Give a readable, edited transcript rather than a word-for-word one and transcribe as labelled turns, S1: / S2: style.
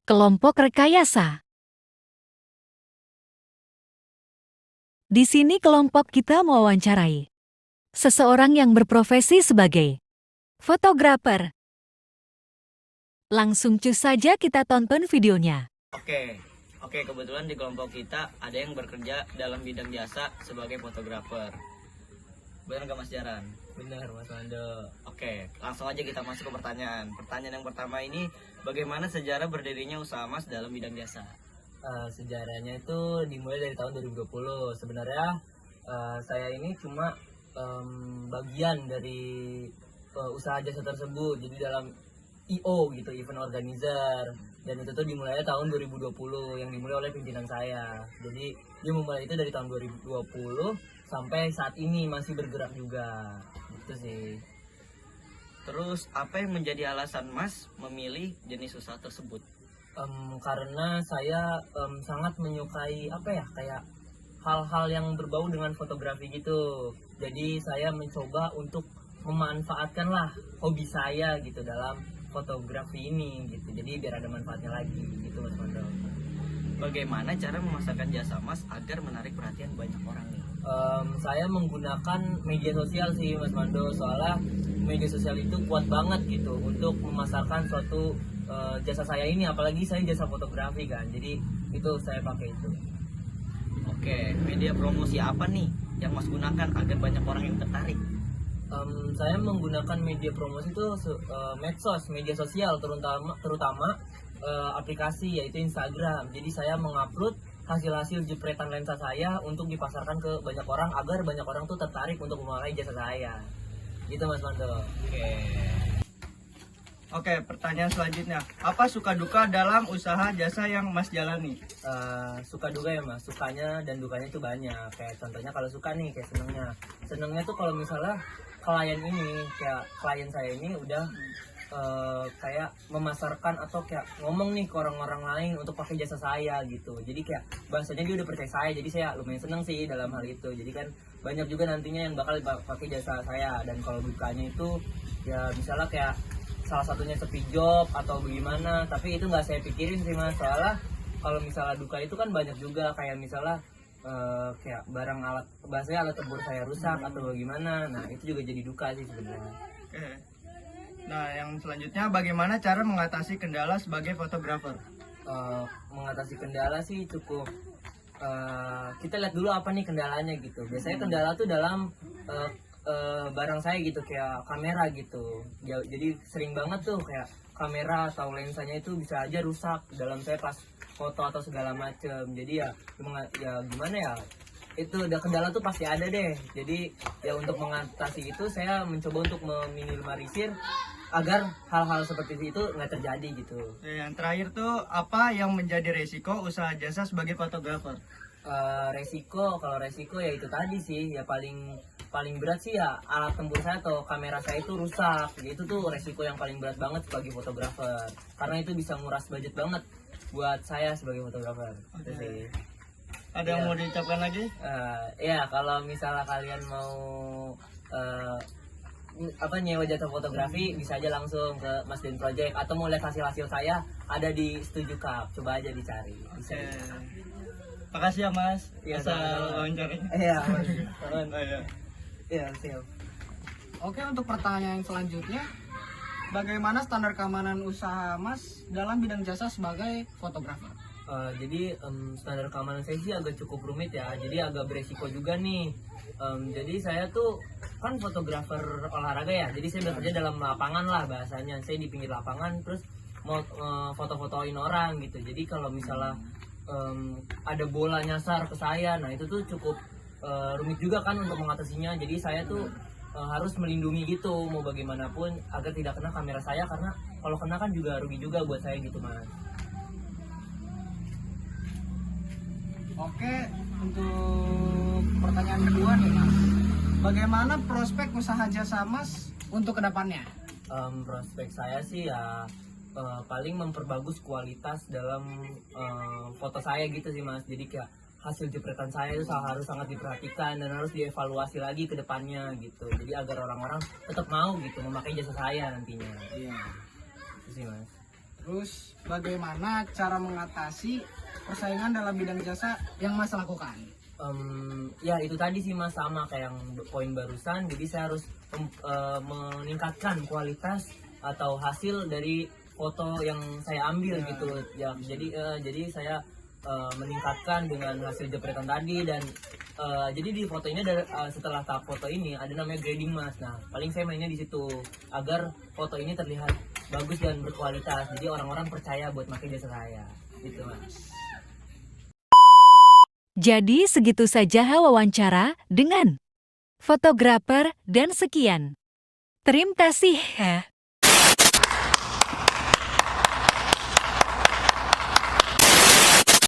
S1: Kelompok rekayasa. Di sini kelompok kita mewawancarai seseorang yang berprofesi sebagai fotografer. Langsung cus saja kita tonton videonya.
S2: Oke, kebetulan di kelompok kita ada yang bekerja dalam bidang jasa sebagai fotografer. Benar nggak Mas Jaran?
S3: Benar Mas Mando.
S2: Oke, langsung aja kita masuk ke pertanyaan. Pertanyaan yang pertama ini, bagaimana sejarah berdirinya usaha Mas dalam bidang jasa?
S3: Sejarahnya itu dimulai dari tahun 2020. Sebenarnya saya ini cuma bagian dari usaha jasa tersebut. Jadi dalam IO gitu, event organizer. Dan itu tuh dimulai tahun 2020 yang dimulai oleh pimpinan saya. Jadi dia memulai itu dari tahun 2020 sampai saat ini masih bergerak juga. Gitu sih.
S2: Terus, apa yang menjadi alasan Mas memilih jenis usaha tersebut?
S3: Karena saya sangat menyukai kayak hal-hal yang berbau dengan fotografi gitu. Jadi saya mencoba untuk memanfaatkan lah hobi saya gitu dalam fotografi ini gitu. Jadi biar ada manfaatnya lagi gitu Mas Mando.
S2: Bagaimana cara memasarkan jasa Mas agar menarik perhatian banyak orang nih?
S3: Saya menggunakan media sosial sih Mas Mando, soalnya media sosial itu kuat banget gitu untuk memasarkan suatu jasa saya ini, apalagi saya jasa fotografi kan, jadi itu saya pakai itu.
S2: Oke, media promosi apa nih yang Mas gunakan agar banyak orang yang tertarik?
S3: Saya menggunakan media promosi itu medsos, media sosial terutama aplikasi yaitu Instagram. Jadi saya mengupload hasil-hasil jepretan lensa saya untuk dipasarkan ke banyak orang agar banyak orang tuh tertarik untuk memakai jasa saya. Gitu Mas Mando.
S2: Oke, pertanyaan selanjutnya. Apa suka duka dalam usaha jasa yang Mas jalani?
S3: Suka duga ya Mas, sukanya dan dukanya itu banyak. Kayak contohnya kalau suka nih, kayak senengnya tuh kalau misalnya klien saya ini udah kayak memasarkan atau kayak ngomong nih ke orang-orang lain untuk pakai jasa saya gitu. Jadi kayak bahasanya dia udah percaya saya, jadi saya lumayan seneng sih dalam hal itu. Jadi kan banyak juga nantinya yang bakal pakai jasa saya. Dan kalau dukanya itu ya misalnya kayak salah satunya sepi job atau bagaimana, tapi itu nggak saya pikirin sih Mas, soalnya kalau misalnya duka itu kan banyak juga, kayak misalnya kayak barang alat tempur saya rusak atau bagaimana. Nah itu juga jadi duka sih sebenarnya.
S2: Oke. Nah, yang selanjutnya bagaimana cara mengatasi kendala sebagai fotografer?
S3: Mengatasi kendala sih cukup kita lihat dulu apa nih kendalanya gitu. Biasanya kendala tuh dalam barang saya gitu, kayak kamera gitu. Jadi sering banget tuh kayak kamera atau lensanya itu bisa aja rusak dalam saya pas foto atau segala macem. Jadi ya gimana ya, itu udah kendala tuh pasti ada deh. Jadi ya untuk mengatasi itu saya mencoba untuk meminimalisir agar hal-hal seperti itu nggak terjadi gitu.
S2: Yang terakhir tuh, apa yang menjadi resiko usaha jasa sebagai fotografer?
S3: Kalau resiko ya itu tadi sih, ya paling berat sih ya alat tempur saya atau kamera saya itu rusak. Jadi itu tuh resiko yang paling berat banget sebagai fotografer, karena itu bisa nguras budget banget buat saya sebagai fotografer. Itu sih.
S2: Ada yang mau diucapkan lagi?
S3: Ya kalau misalnya kalian mau nyewa jasa fotografi, bisa aja langsung ke Mas Den Project, atau mau lihat hasil saya ada di Studio Cup, coba aja dicari. Bisa.
S2: Makasih ya Mas.
S3: Iya,
S2: Asal
S3: sama-sama.
S2: wawancaranya.
S3: Iya.
S2: Iya.
S3: Iya, siap.
S4: Oke, untuk pertanyaan selanjutnya, bagaimana standar keamanan usaha Mas dalam bidang jasa sebagai fotografer?
S3: Jadi standar keamanan saya sih agak cukup rumit ya, jadi agak beresiko juga nih. Jadi saya tuh kan fotografer olahraga ya, jadi saya bekerja dalam lapangan lah bahasanya. Saya di pinggir lapangan terus mau foto-fotoin orang gitu. Jadi kalau misalnya ada bola nyasar ke saya, nah itu tuh cukup rumit juga kan untuk mengatasinya. Jadi saya tuh harus melindungi gitu mau bagaimanapun agar tidak kena kamera saya, karena kalau kena kan juga rugi juga buat saya gitu Mas.
S4: Oke, untuk pertanyaan kedua nih Mas, bagaimana prospek usaha jasa Mas untuk kedepannya?
S3: Prospek saya sih ya paling memperbagus kualitas dalam foto saya gitu sih Mas. Jadi kayak hasil jepretan saya itu harus sangat diperhatikan dan harus dievaluasi lagi ke depannya gitu. Jadi agar orang-orang tetap mau gitu memakai jasa saya nantinya.
S4: Iya.
S3: Itu sih Mas.
S4: Terus bagaimana cara mengatasi persaingan dalam bidang jasa yang Mas lakukan?
S3: Ya itu tadi sih Mas, sama kayak yang poin barusan. Jadi saya harus meningkatkan kualitas atau hasil dari foto yang saya ambil gitu ya. Jadi saya meningkatkan dengan hasil jepretan tadi. Dan jadi di foto ini ada setelah tahap foto ini ada namanya grading Mas. Nah paling saya mainnya di situ agar foto ini terlihat bagus dan berkualitas, jadi orang-orang percaya buat pakai jasa saya gitu Mas.
S1: Jadi segitu saja wawancara dengan fotografer dan sekian. Terima kasih.